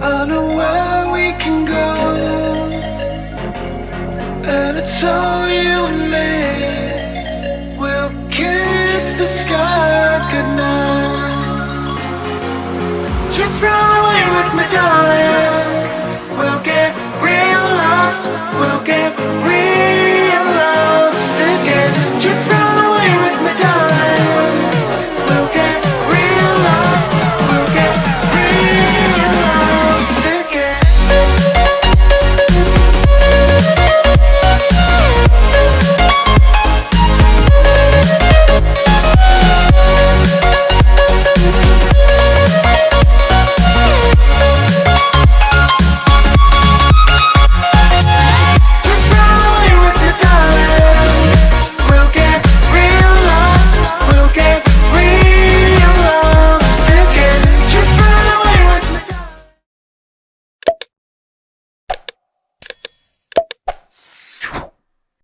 I know where we can go, and it's all you and me. We'll kiss the sky goodnight. Just run